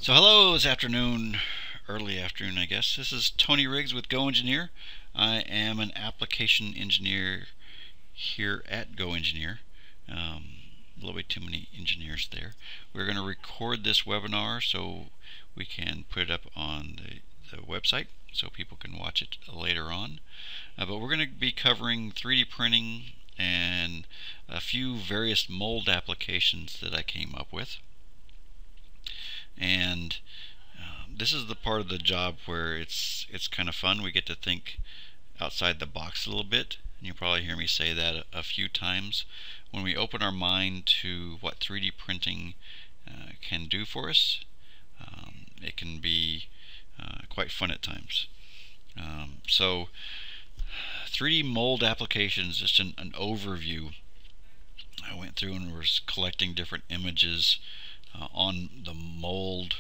So hello, this afternoon, early afternoon I guess. This is Tony Riggs with GoEngineer. I am an application engineer here at GoEngineer. A little bit too many engineers there. We're going to record this webinar so we can put it up on the website so people can watch it later on. But we're going to be covering 3D printing and a few various mold applications that I came up with. And this is the part of the job where it's kind of fun. We get to think outside the box a little bit, and you'll probably hear me say that a few times. When we open our mind to what 3D printing can do for us, it can be quite fun at times. So 3D mold applications, just an overview. I went through and was collecting different images on the mold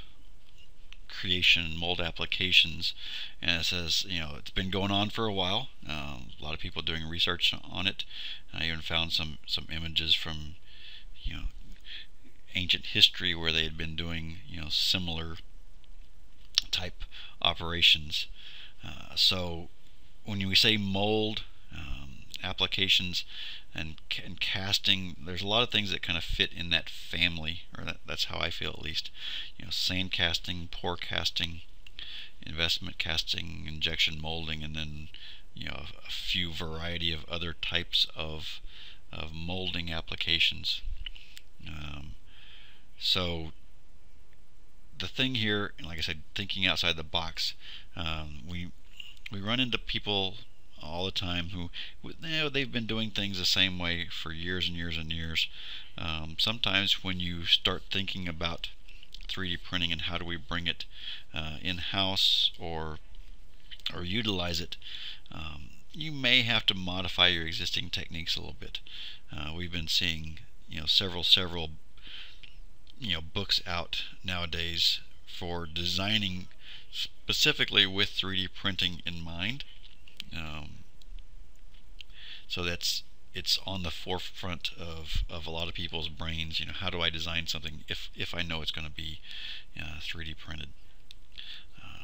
creation, mold applications, and it says, it's been going on for a while. A lot of people doing research on it. I even found some images from ancient history where they had been doing similar type operations. So when we say mold applications and casting, there's a lot of things that kind of fit in that family, or that's how I feel at least. Sand casting, pour casting, investment casting, injection molding, and then a few variety of other types of molding applications. So the thing here, like I said, thinking outside the box, we run into people all the time who, they've been doing things the same way for years and years and years. Sometimes when you start thinking about 3D printing and how do we bring it in-house or utilize it, you may have to modify your existing techniques a little bit. We've been seeing several books out nowadays for designing specifically with 3D printing in mind. So it's on the forefront of a lot of people's brains. How do I design something if I know it's going to be 3D printed?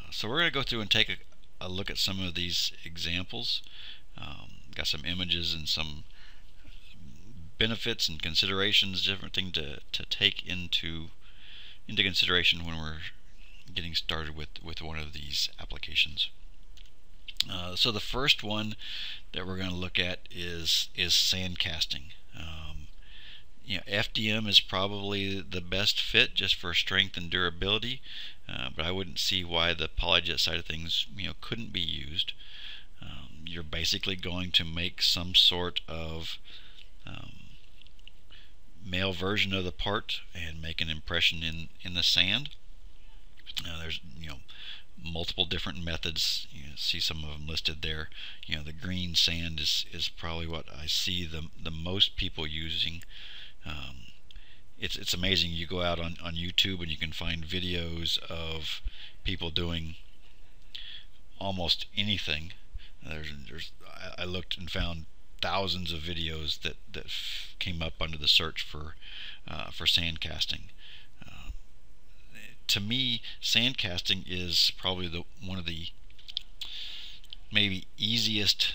So we're going to go through and take a look at some of these examples. Got some images and some benefits and considerations, different thing to take into consideration when we're getting started with one of these applications. So the first one that we're going to look at is sand casting. FDM is probably the best fit just for strength and durability, but I wouldn't see why the PolyJet side of things couldn't be used. You're basically going to make some sort of male version of the part and make an impression in the sand. There's multiple different methods. You see some of them listed there. The green sand is probably what I see the most people using. It's amazing. You go out on YouTube and you can find videos of people doing almost anything. I looked and found thousands of videos that came up under the search for sand casting. To me, sand casting is probably one of the maybe easiest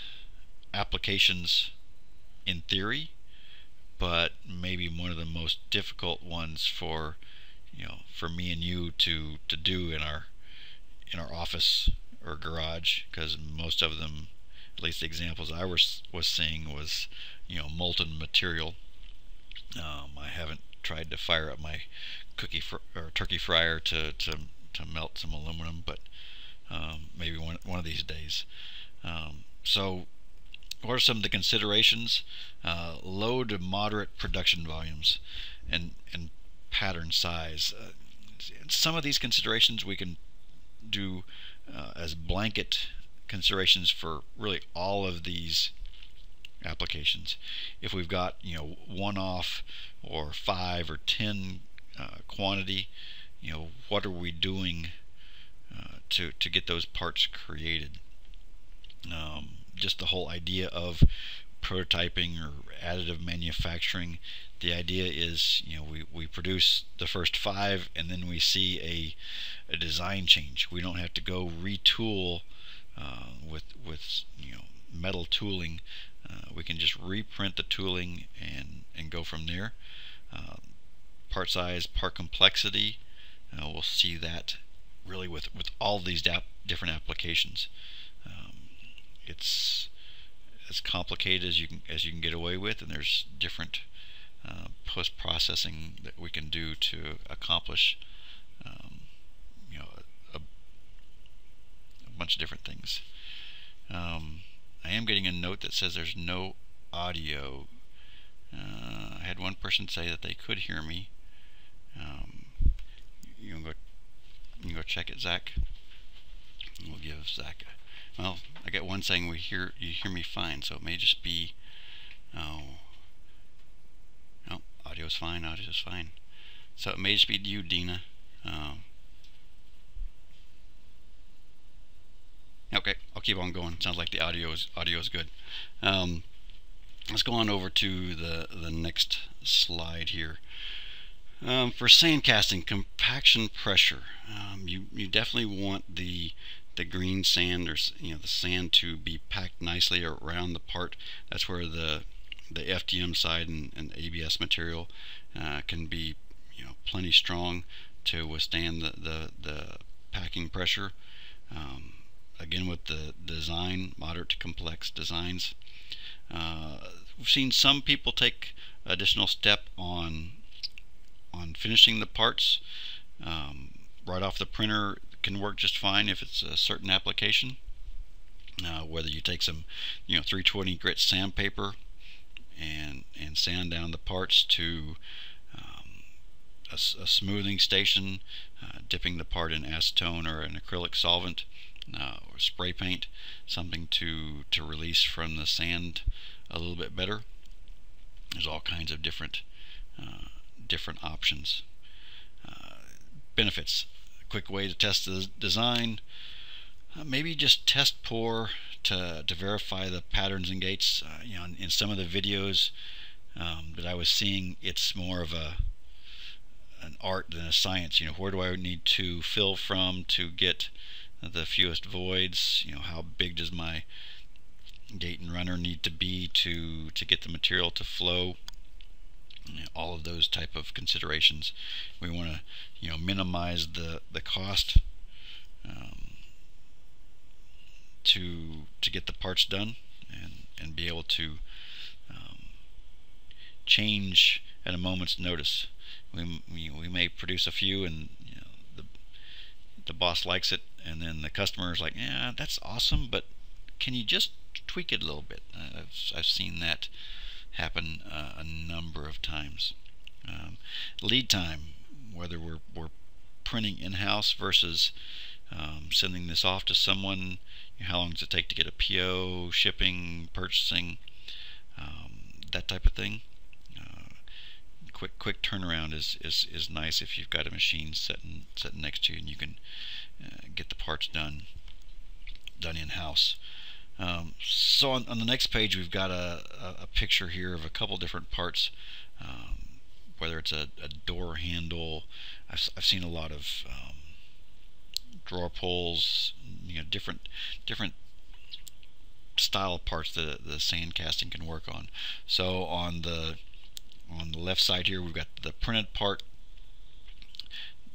applications in theory, but maybe one of the most difficult ones for me and you to do in our office or garage, because most of them, at least the examples I was seeing, was molten material. I haven't tried to fire up my or turkey fryer to melt some aluminum, but maybe one of these days. So what are some of the considerations? Low to moderate production volumes and pattern size. Some of these considerations we can do as blanket considerations for really all of these applications. If we've got one-off or 5 or 10 quantity, what are we doing to get those parts created? Just the whole idea of prototyping or additive manufacturing, the idea is, we produce the first 5 and then we see a design change. We don't have to go retool with metal tooling. We can just reprint the tooling and go from there. Part size, part complexity, we'll see that really with all these different applications. It's as complicated as you can get away with, and there's different post-processing that we can do to accomplish a bunch of different things. I am getting a note that says there's no audio. I had one person say that they could hear me. You can go check it, Zach. We'll give Zach well, I got one saying you hear me fine, so it may just be audio's fine, so it may just be you, Dina. Okay, I'll keep on going. Sounds like the audio is good. Let's go on over to the next slide here. For sand casting, compaction pressure, you definitely want the green sand, or the sand, to be packed nicely around the part. That's where the FDM side and ABS material can be plenty strong to withstand the packing pressure. Again, with the design, moderate to complex designs, we've seen some people take additional step on finishing the parts right off the printer. Can work just fine if it's a certain application. Whether you take some 320 grit sandpaper and sand down the parts to a smoothing station, dipping the part in acetone or an acrylic solvent, or spray paint, something to release from the sand a little bit better. There's all kinds of different options. Benefits: quick way to test the design. Maybe just test pour to verify the patterns and gates. In some of the videos that I was seeing, it's more of an art than a science. Where do I need to fill from to get the fewest voids? How big does my gate and runner need to be to get the material to flow? All of those type of considerations. We want to minimize the cost to get the parts done, and be able to change at a moment's notice. We may produce a few, and the boss likes it, and then the customer is like, yeah, that's awesome, but can you just tweak it a little bit? I've seen that happen a number of times. Lead time, whether we're printing in-house versus sending this off to someone, how long does it take to get a PO, shipping, purchasing, that type of thing. Quick turnaround is nice if you've got a machine sitting next to you and you can get the parts done in-house. So on the next page, we've got a picture here of a couple different parts, whether it's a door handle. I've seen a lot of drawer pulls, different style parts that the sand casting can work on. So on the left side here, we've got the printed part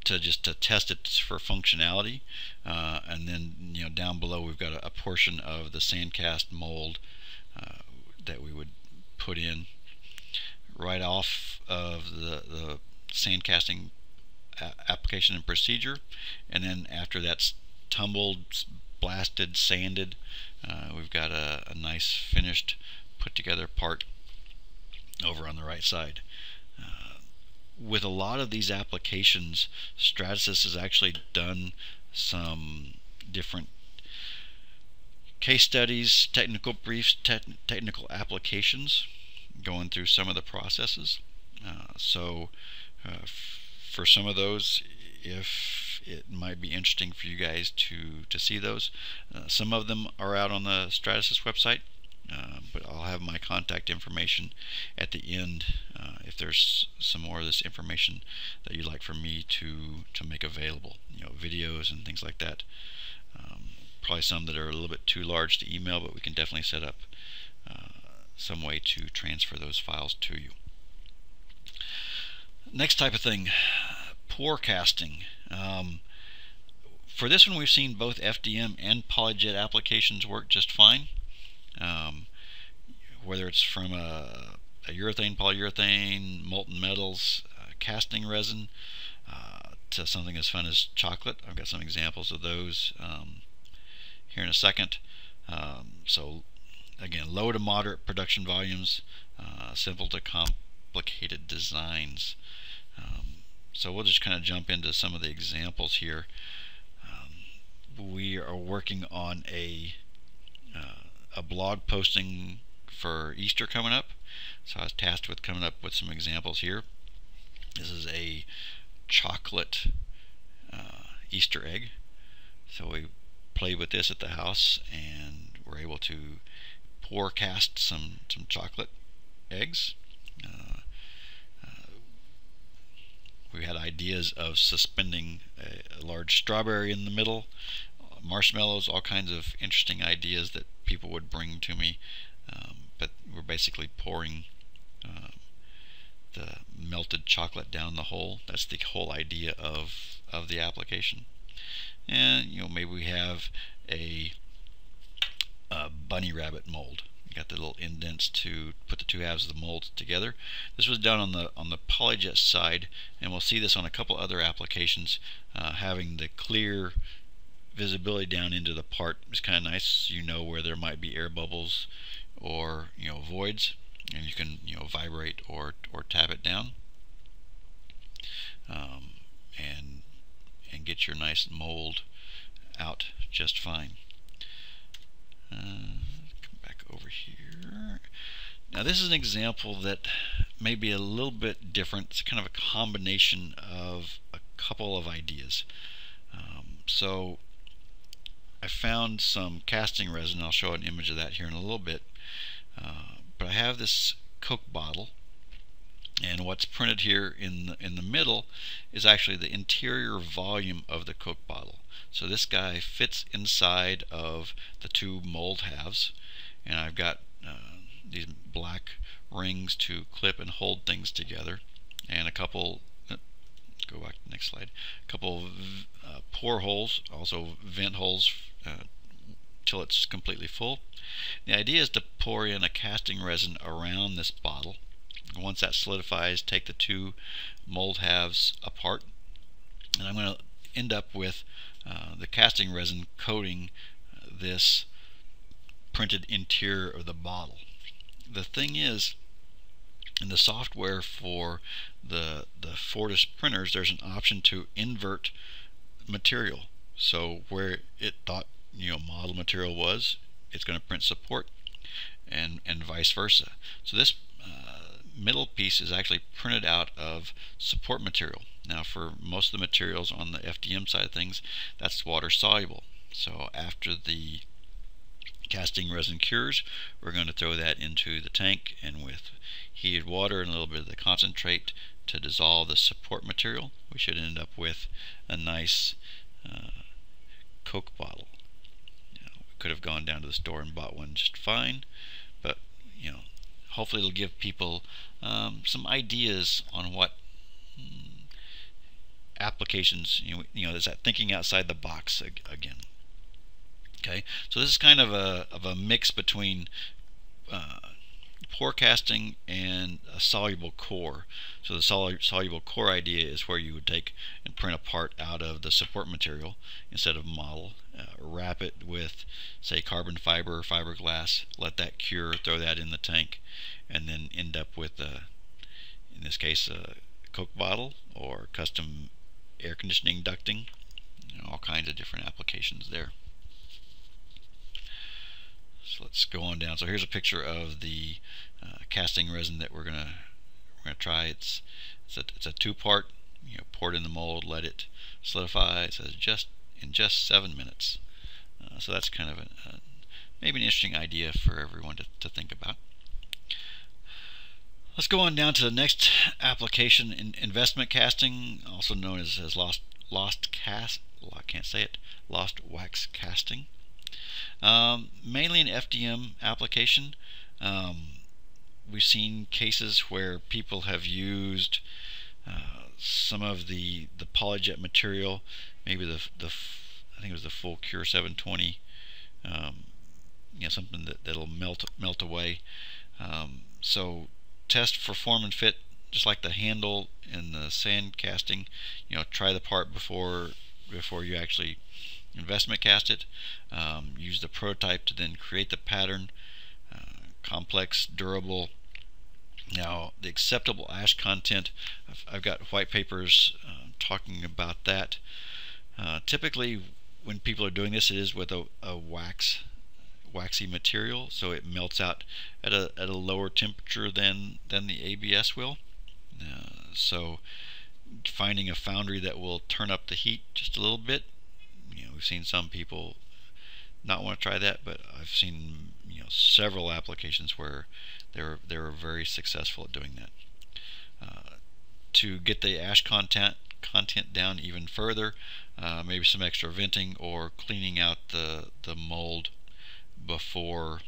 to test it for functionality, and then down below we've got a portion of the sand cast mold that we would put in right off of the sand casting application and procedure, and then after that's tumbled, blasted, sanded, we've got a nice finished put together part over on the right side. With a lot of these applications, Stratasys has actually done some different case studies, technical briefs, technical applications, going through some of the processes. For some of those, if it might be interesting for you guys to see those, some of them are out on the Stratasys website. but I'll have my contact information at the end if there's some more of this information that you'd like for me to make available, videos and things like that. Probably some that are a little bit too large to email, but we can definitely set up some way to transfer those files to you. Next type of thing, pour casting. For this one, we've seen both FDM and PolyJet applications work just fine. Whether it's from a urethane, polyurethane, molten metals, casting resin, to something as fun as chocolate. I've got some examples of those here in a second. So again, low to moderate production volumes, simple to complicated designs. So we'll just kind of jump into some of the examples here. We are working on a blog posting for Easter coming up, so I was tasked with coming up with some examples here. This is a chocolate Easter egg. So we played with this at the house and were able to pour cast some chocolate eggs. We had ideas of suspending a large strawberry in the middle, marshmallows, all kinds of interesting ideas that people would bring to me, but we're basically pouring the melted chocolate down the hole. That's the whole idea of the application. And maybe we have a bunny rabbit mold. You got the little indents to put the two halves of the mold together. This was done on the PolyJet side, and we'll see this on a couple other applications. Having the clear visibility down into the part is kind of nice. You know where there might be air bubbles or voids, and you can vibrate or tap it down, and get your nice mold out just fine. Come back over here. Now this is an example that may be a little bit different. It's kind of a combination of a couple of ideas. So I found some casting resin. I'll show an image of that here in a little bit. But I have this Coke bottle, and what's printed here in the middle is actually the interior volume of the Coke bottle. So this guy fits inside of the two mold halves, and I've got these black rings to clip and hold things together, and a couple, go back to the next slide, a couple of pour holes, also vent holes till it's completely full. The idea is to pour in a casting resin around this bottle. Once that solidifies, take the two mold halves apart, and I'm going to end up with the casting resin coating this printed interior of the bottle. The thing is, in the software for the Fortis printers, there's an option to invert material. So where it thought model material was, it's going to print support, and vice versa. So this middle piece is actually printed out of support material. Now for most of the materials on the FDM side of things, that's water soluble. So after the casting resin cures, we're going to throw that into the tank, and with heated water and a little bit of the concentrate to dissolve the support material, we should end up with a nice Coke bottle. We could have gone down to the store and bought one just fine, but hopefully it'll give people some ideas on what applications, there's that thinking outside the box again. Okay, so this is kind of a mix between pour casting and a soluble core. So the soluble core idea is where you would take and print a part out of the support material instead of model, wrap it with, say, carbon fiber or fiberglass, let that cure, throw that in the tank, and then end up with, in this case, a Coke bottle or custom air conditioning ducting. All kinds of different applications there. So let's go on down. So here's a picture of the casting resin that we're gonna try. It's a two-part. Pour it in the mold, let it solidify. It says in just 7 minutes. So that's kind of maybe an interesting idea for everyone to think about. Let's go on down to the next application, in investment casting, also known as lost wax casting. Mainly an FDM application. We've seen cases where people have used some of the polyjet material, maybe I think it was the full Cure 720, something that'll melt away. So test for form and fit, just like the handle in the sand casting. Try the part before you actually investment cast it. Use the prototype to then create the pattern. Complex, durable. Now, the acceptable ash content, I've got white papers talking about that. Typically, when people are doing this, it is with a waxy material, so it melts out at a lower temperature than the ABS will. So, finding a foundry that will turn up the heat just a little bit. We've seen some people not want to try that, but I've seen several applications where they're very successful at doing that. To get the ash content down even further, maybe some extra venting or cleaning out the mold before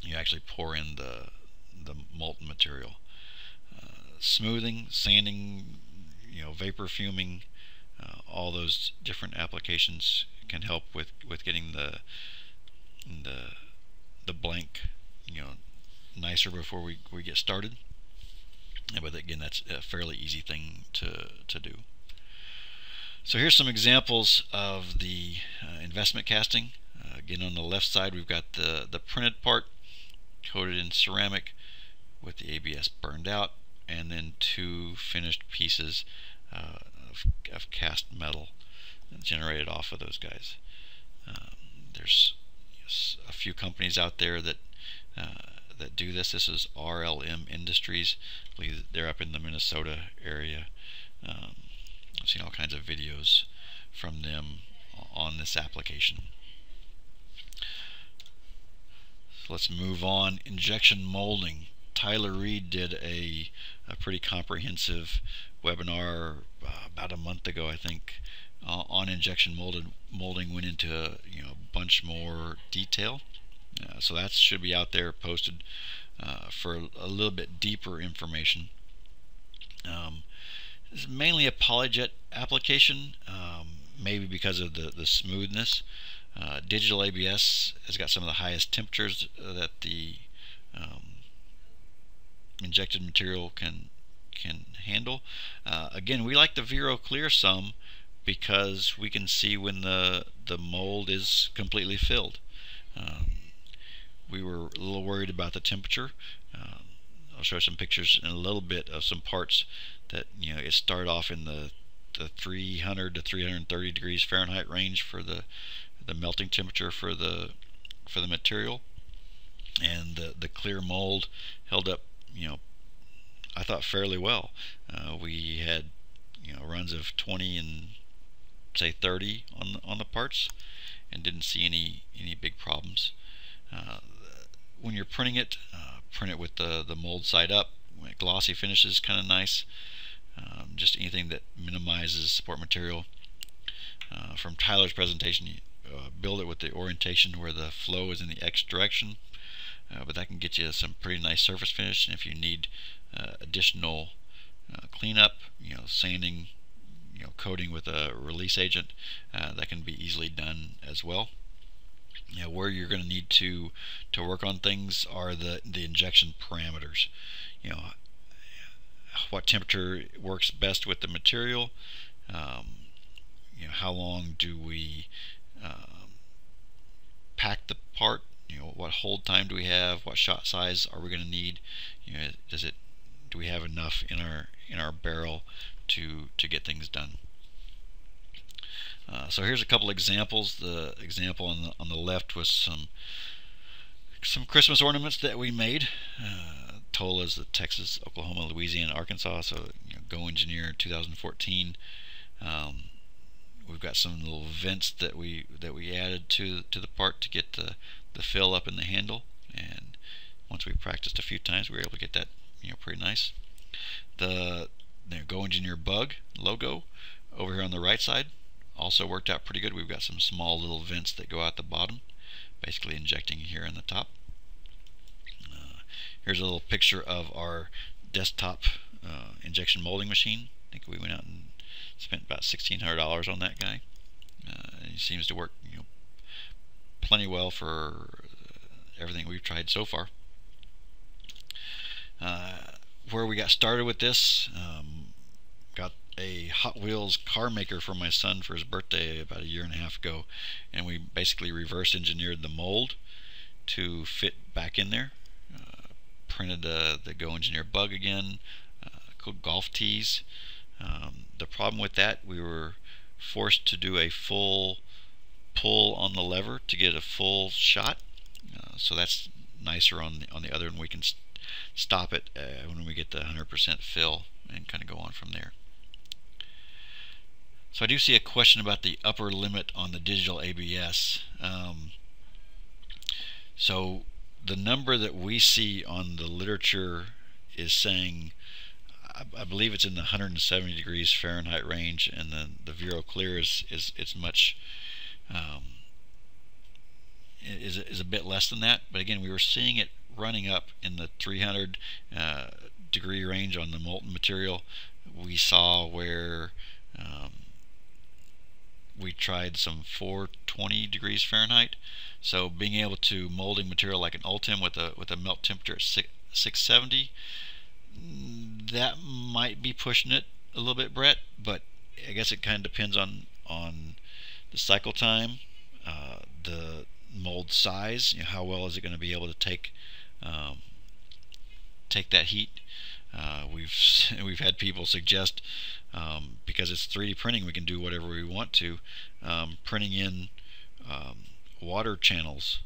you actually pour in the molten material. Smoothing, sanding, vapor fuming, all those different applications can help with getting the blank nicer before we get started. But again, that's a fairly easy thing to do. So here's some examples of the investment casting. Again, on the left side we've got the printed part coated in ceramic with the ABS burned out, and then two finished pieces of cast metal generated off of those guys. There's a few companies out there that do this. This is RLM Industries. I believe they're up in the Minnesota area. I've seen all kinds of videos from them on this application. So let's move on. Injection molding. Tyler Reid did a pretty comprehensive webinar about a month ago, I think, on injection molding. Went into a bunch more detail. So that should be out there posted for a little bit deeper information. It's mainly a polyjet application, maybe because of the smoothness. Digital ABS has got some of the highest temperatures that the injected material can handle. Again, we like the Vero Clear some because we can see when the mold is completely filled. We were a little worried about the temperature. I'll show some pictures in a little bit of some parts that it started off in the 300 to 330 degrees Fahrenheit range for the melting temperature for the material, and the clear mold held up I thought fairly well. We had runs of 20 and say 30 on the parts, and didn't see any big problems. When you're printing it, print it with the mold side up. Glossy finish is kind of nice. Just anything that minimizes support material. From Tyler's presentation, build it with the orientation where the flow is in the X direction, but that can get you some pretty nice surface finish. And if you need additional cleanup, sanding, coating with a release agent, that can be easily done as well. Where you're going to need to work on things are the injection parameters. What temperature works best with the material. How long do we pack the part? What hold time do we have? What shot size are we going to need? Do we have enough in our barrel to get things done? So here's a couple examples. The example on the left was some Christmas ornaments that we made. TOLA is the Texas, Oklahoma, Louisiana, Arkansas. So GoEngineer 2014. we've got some little vents that we added to the part to get the fill up in the handle, and once we practiced a few times, we were able to get that pretty nice. The GoEngineer bug logo over here on the right side also worked out pretty good. We've got some small little vents that go out the bottom, basically injecting here in the top. Here's a little picture of our desktop injection molding machine. I think we went out and spent about $1,600 on that guy. He seems to work plenty well for everything we've tried so far. Where we got started with this, got a Hot Wheels car maker for my son for his birthday about a 1.5 years ago, and we basically reverse engineered the mold to fit back in there. Printed the GoEngineer bug again, golf tees. The problem with that, we were forced to do a full pull on the lever to get a full shot, so that's nicer on the other, and we can stop it when we get the 100% fill and kind of go on from there. So I do see a question about the upper limit on the digital ABS. So the number that we see on the literature is saying, I believe it's in the 170 degrees Fahrenheit range, and then the Vero Clear is much is a bit less than that. But again, we were seeing it running up in the 300 degree range on the molten material. We saw where we tried some 420 degrees Fahrenheit. So being able to molding material like an Ultim with a melt temperature at 670, that might be pushing it a little bit, Brett. But I guess it kind of depends on the cycle time, the mold size. How well is it going to be able to take that heat? We've had people suggest, because it's 3D printing, we can do whatever we want to, printing in water channels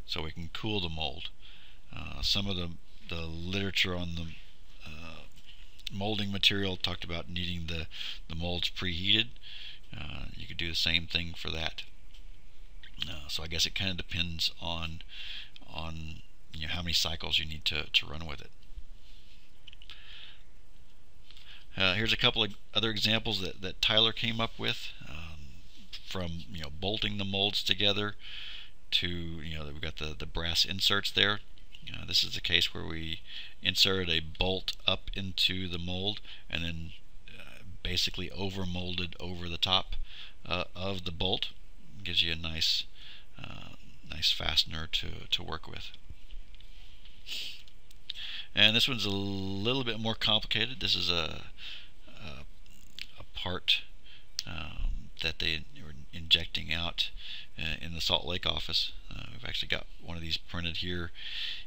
so we can cool the mold. Some of the literature on the molding material talked about needing the molds preheated. You could do the same thing for that. So I guess it kind of depends on how many cycles you need to run with it. Here's a couple of other examples that Tyler came up with, from bolting the molds together to we've got the brass inserts there. This is the case where we inserted a bolt up into the mold and then basically over molded over the top of the bolt. Gives you a nice fastener to work with. And this one's a little bit more complicated. This is a part that they were injecting out in the Salt Lake office. We've actually got one of these printed here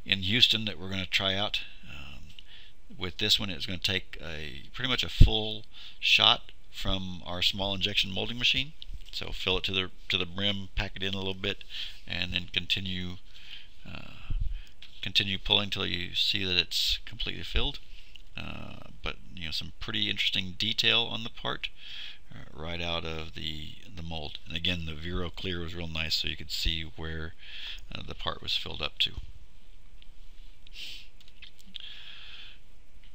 in Houston that we're going to try out. With this one, it's going to take pretty much a full shot from our small injection molding machine. So fill it to the brim, pack it in a little bit, and then continue pulling until you see that it's completely filled. But some pretty interesting detail on the part right out of the mold. And again, the Vero Clear was real nice, so you could see where the part was filled up to.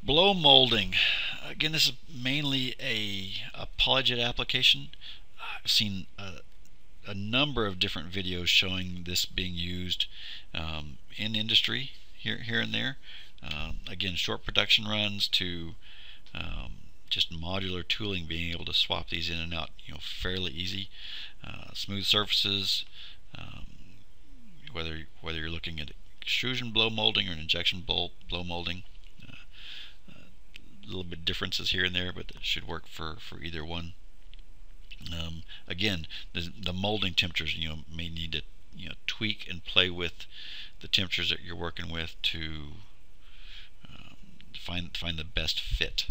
Blow molding. Again, this is mainly a polyjet application. I've seen a number of different videos showing this being used in industry here and there. Again, short production runs to just modular tooling, being able to swap these in and out fairly easy. Smooth surfaces, whether you're looking at extrusion blow molding or an injection blow molding. A little bit differences here and there, but it should work for either one. Again, the molding temperatures may need to tweak and play with the temperatures that you're working with to find the best fit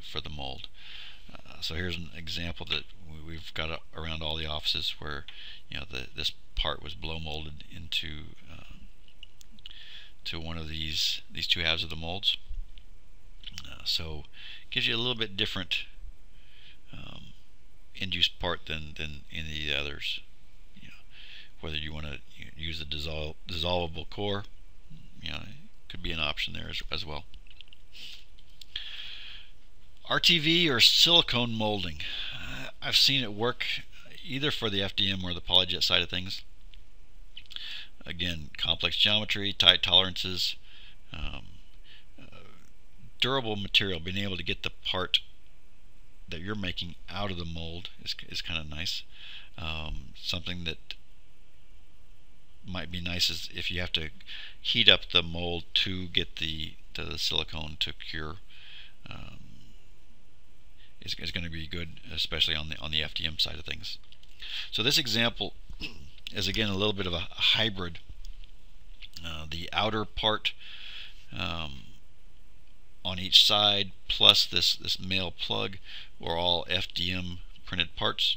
for the mold. So here's an example that we've got around all the offices where this part was blow molded into to one of these two halves of the molds. So it gives you a little bit different end-use part than any of the others. Whether you want to use the dissolvable core, could be an option there as well. RTV or silicone molding. I've seen it work either for the FDM or the PolyJet side of things. Again, complex geometry, tight tolerances, durable material. Being able to get the part that you're making out of the mold is kind of nice. Something that might be nice is if you have to heat up the mold to get the silicone to cure. Is going to be good, especially on the FDM side of things. So this example is again a little bit of a hybrid. The outer part on each side plus this male plug were all FDM printed parts,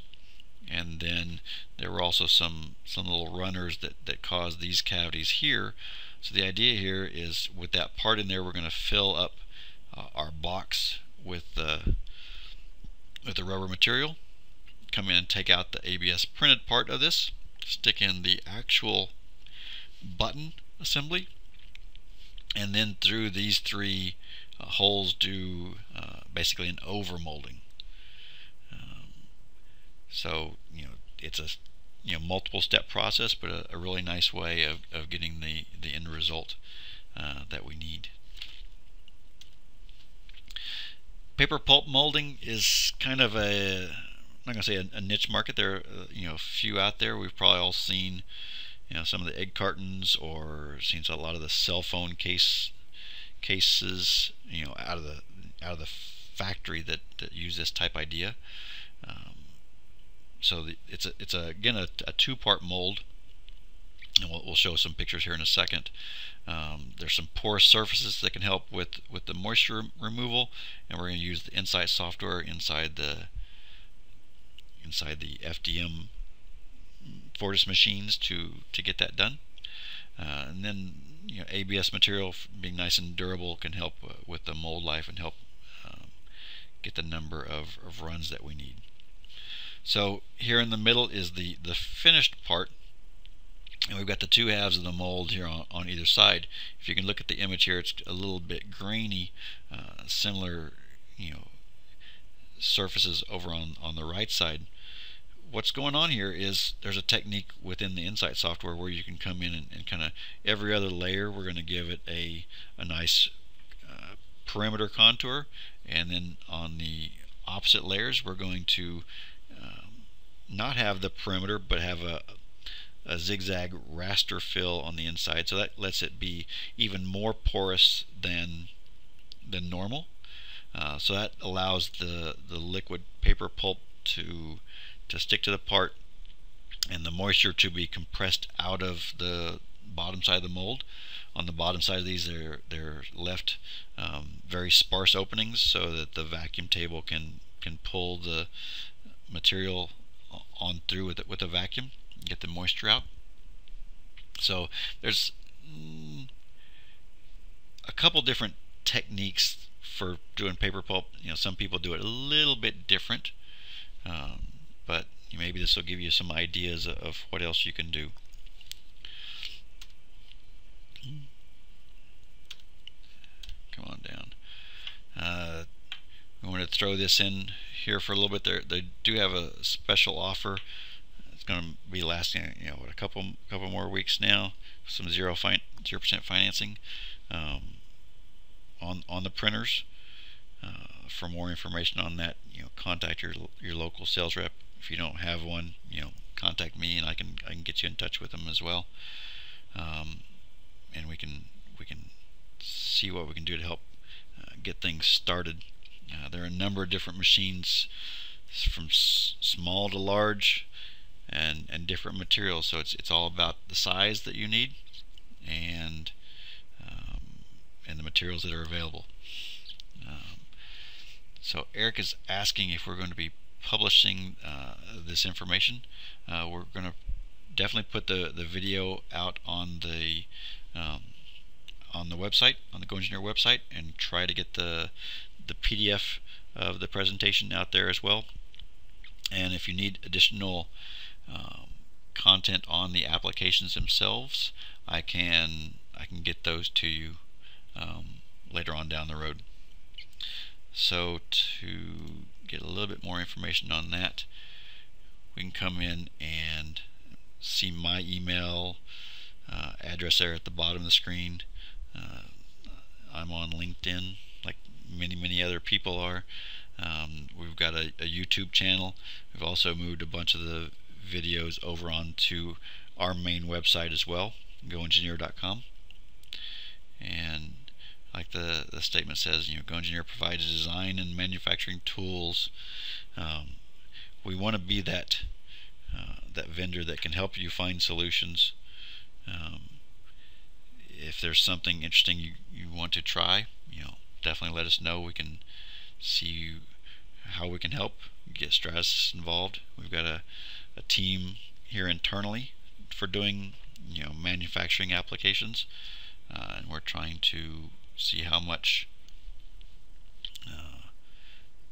and then there were also some little runners that caused these cavities here. So the idea here is with that part in there, we're going to fill up our box with the rubber material, come in and take out the ABS printed part of this, stick in the actual button assembly, and then through these three holes do basically an overmolding. So it's a multiple step process, but a really nice way of getting the end result that we need. Paper pulp molding is kind of I'm not going to say a niche market. There are a few out there. We've probably all seen some of the egg cartons, or seen a lot of the cell phone cases out of the factory that use this type idea. So it's again a two-part mold, and we'll show some pictures here in a second. There's some porous surfaces that can help with the moisture removal, and we're going to use the Insight software inside the FDM Fortis machines to get that done. And then ABS material, being nice and durable, can help with the mold life and help get the number of runs that we need. So here in the middle is the finished part, and we've got the two halves of the mold here on either side. If you can look at the image here, it's a little bit grainy, similar surfaces over on the right side. What's going on here is there's a technique within the Insight software where you can come in and kind of every other layer we're going to give it a nice perimeter contour, and then on the opposite layers we're going to not have the perimeter but have a zigzag raster fill on the inside, so that lets it be even more porous than normal. So that allows the liquid paper pulp to stick to the part and the moisture to be compressed out of the bottom side of the mold. On the bottom side of these, they're left very sparse openings so that the vacuum table can pull the material on through with a vacuum and get the moisture out. So there's a couple different techniques for doing paper pulp. Some people do it a little bit different, but maybe this will give you some ideas of what else you can do. Come on down. We want to throw this in here for a little bit. They do have a special offer. It's going to be lasting a couple more weeks now. Some 0% financing on the printers. For more information on that, contact your local sales rep. If you don't have one, contact me and I can get you in touch with them as well. And we can see what we can do to help get things started. There are a number of different machines from small to large and different materials, so it's all about the size that you need and the materials that are available. So Eric is asking if we're going to be publishing this information. We're going to definitely put the video out on the website, on the GoEngineer website, and try to get the PDF of the presentation out there as well. And if you need additional content on the applications themselves, I can get those to you later on down the road. So to get a little bit more information on that, we can come in and see my email address there at the bottom of the screen. I'm on LinkedIn like many other people are. We've got a YouTube channel. We've also moved a bunch of the videos over onto our main website as well, GoEngineer.com. And like the statement says, GoEngineer provides design and manufacturing tools. We want to be that vendor that can help you find solutions. If there's something interesting you want to try, definitely let us know. We can see how we can help. Get Stratasys involved. We've got a team here internally for doing manufacturing applications, and we're trying to see how much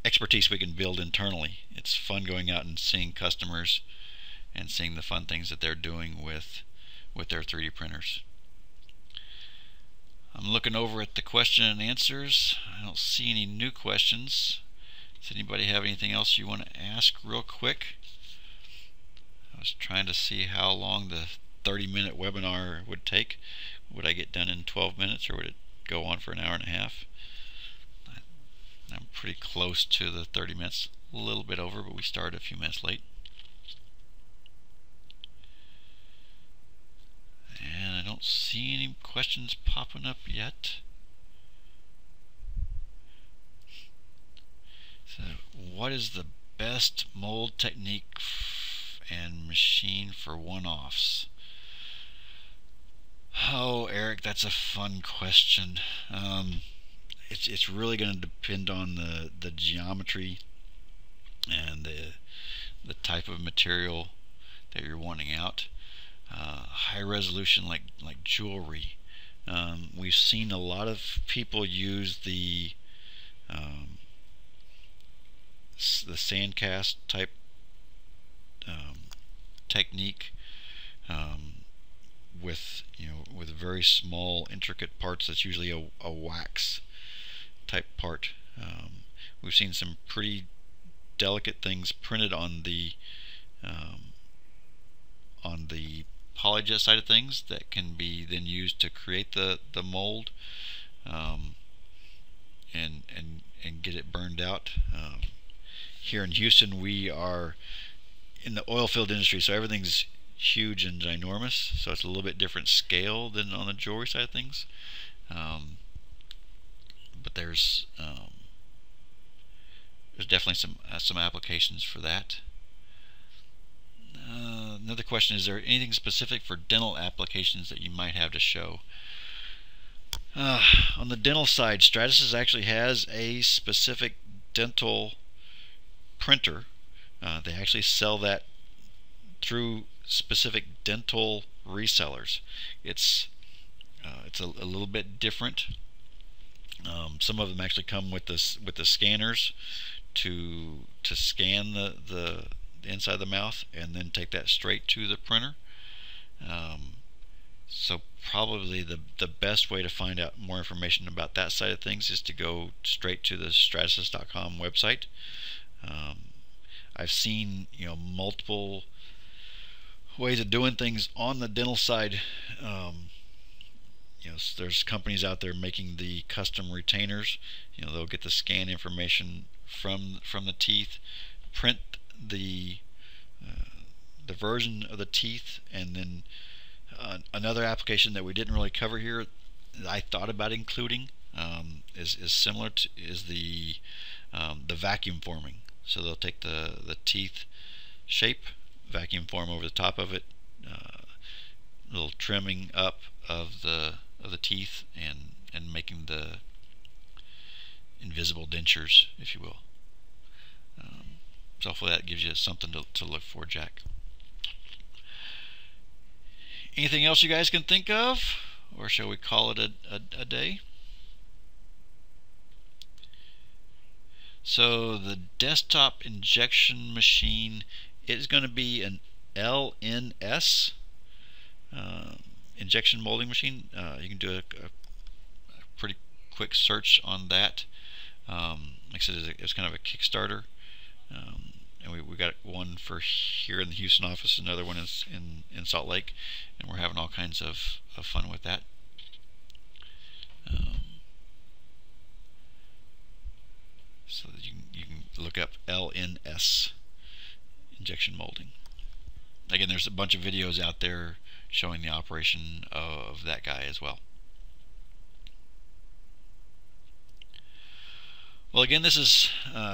expertise we can build internally. It's fun going out and seeing customers and seeing the fun things that they're doing with their 3D printers. I'm looking over at the question and answers. I don't see any new questions. Does anybody have anything else you want to ask real quick? I was trying to see how long the 30-minute webinar would take. Would I get done in 12 minutes, or would it go on for an hour and a half? I'm pretty close to the 30 minutes, a little bit over, but we started a few minutes late. And I don't see any questions popping up yet. So, what is the best mold technique and machine for one-offs? Oh, Eric, that's a fun question. It's really going to depend on the geometry and the type of material that you're wanting out. High resolution like jewelry. We've seen a lot of people use the sandcast type technique with very small intricate parts. That's usually a wax type part. We've seen some pretty delicate things printed on the polyjet side of things that can be then used to create the mold and get it burned out. Here in Houston, we are in the oil field industry, so everything's huge and ginormous, so it's a little bit different scale than on the jewelry side of things. But there's definitely some applications for that. Another question: is there anything specific for dental applications that you might have to show? On the dental side, Stratasys actually has a specific dental printer. They actually sell that through specific dental resellers. It's a little bit different. Some of them actually come with the scanners to scan the inside of the mouth and then take that straight to the printer. So probably the best way to find out more information about that side of things is to go straight to the Stratasys.com website. I've seen multiple ways of doing things on the dental side. There's companies out there making the custom retainers. They'll get the scan information from the teeth, print the version of the teeth, and then another application that we didn't really cover here that I thought about including is similar to the vacuum forming. So they'll take the teeth shape, vacuum form over the top of it, little trimming up of the teeth, and making the invisible dentures, if you will. So hopefully that gives you something to look for, Jack. Anything else you guys can think of, or shall we call it a day? So the desktop injection machine is going to be an LNS injection molding machine. You can do a pretty quick search on that. Like I said, it's kind of a Kickstarter, and we got one for here in the Houston office, another one is in Salt Lake, and we're having all kinds of fun with that. So that you can look up LNS injection molding. Again, there's a bunch of videos out there showing the operation of that guy as well. Well, again, this is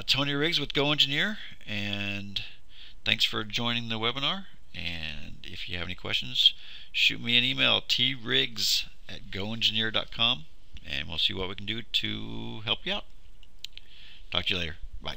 Tony Riggs with GoEngineer, and thanks for joining the webinar. And if you have any questions, shoot me an email, triggs@goengineer.com, and we'll see what we can do to help you out. Talk to you later. Bye.